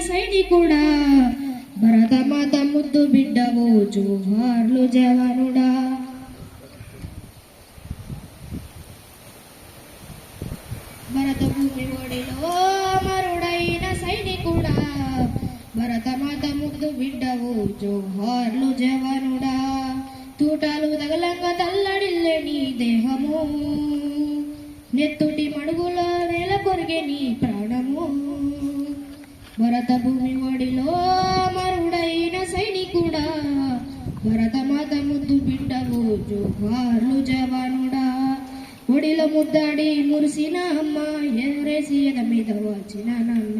సైనికుడా భరతమాత ముద్దు బిడ్డవు జోహార్లు జవానుడా. భరత భూమి ఒడిలో అమరుడైన సైనికుడా భరతమాత ముద్దు బిడ్డవు జోహార్లు జవానుడా. తూటాలు తగలంగా తల్లడిల్లే నీ దేహము నెత్తుటి మడుగులో నేల కొరిగే నీ ప్రాణము. భరత భూమి ఒడిలో అమరుడైన సైనికుడా భరతమాత ముద్దు బిడ్డవు జోహార్లు జవానుడా. ఒడిలో ముద్దాడి మురిసిన అమ్మ ఎదురేసి ఎద మీద వచ్చిన నాన్న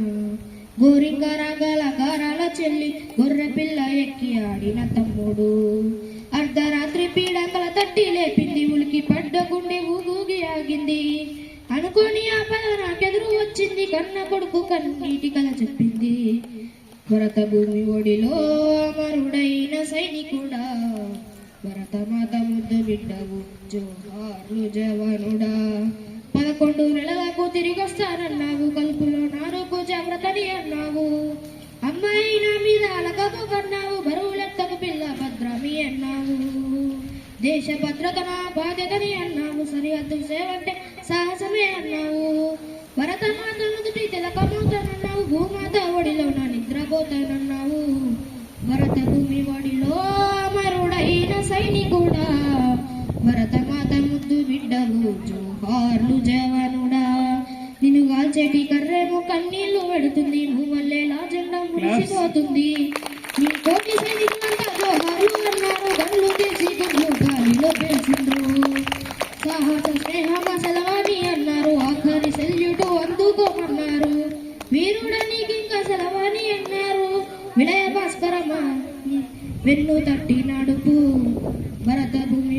గోరింక రాగాల గారాల చెల్లి గొర్రె పిల్ల ఎక్కి ఆడిన తమ్ముడు. అర్ధరాత్రి పీడంకల తట్టి లేపింది ఉలికి పడ్డ గుండె ఊగూగి ఆగింది. అనుకోని ఆ పద నాకెదురు వచ్చింది కన్న కొడుకు కన్నీటి కథ చెప్పింది. భరత భూమి ఒడిలో అమరుడైన సైనికుడా భరతమాత ముద్దు బిడ్డవు జోహార్లు జవానుడా. 11 నెలలకు తిరిగొస్తానన్నావు కలుపులో నారుకు జాగ్రత్తని అన్నావు. అమ్మాయి నా మీద అలకకు కన్నావు బరువులెత్తకు పిల్ల భద్రమి అన్నావు. దేశ భద్రత నా బాధ్యతని అన్నావు సరిహద్దు సేవంటే సాహసమే అన్నావు. భరతమాత నుదుటి తిలకమవుతానన్నావు భూమాత ఒడిలో నా నిద్రపోతానన్నావు. భరత భూమి ఒడిలో అమరుడైన సైనికుడా భరతమాత ముద్దు బిడ్డవు జోహార్లు జవానుడా. నిన్ను కాల్చేటి కర్రేమో కన్నీళ్లు పెడుతుంది మూవల్లేలా జెండా మురిసిపోతుంది. నీ కోటి సైనికులంతా జోహార్లు అన్నారు గల్లు తీసి గుడ్లు గాలిలో పేల్చిండ్రు. సాహస స్నేహమ సెలవాణి అన్నారు ఆఖరి సెల్యూటు అందుకోమన్నారు. వీరుడ నీకింకా సెలవాణి అన్నారు వినయ భాస్కరమా వెన్ను తట్టి నడుపు. భరత భూమి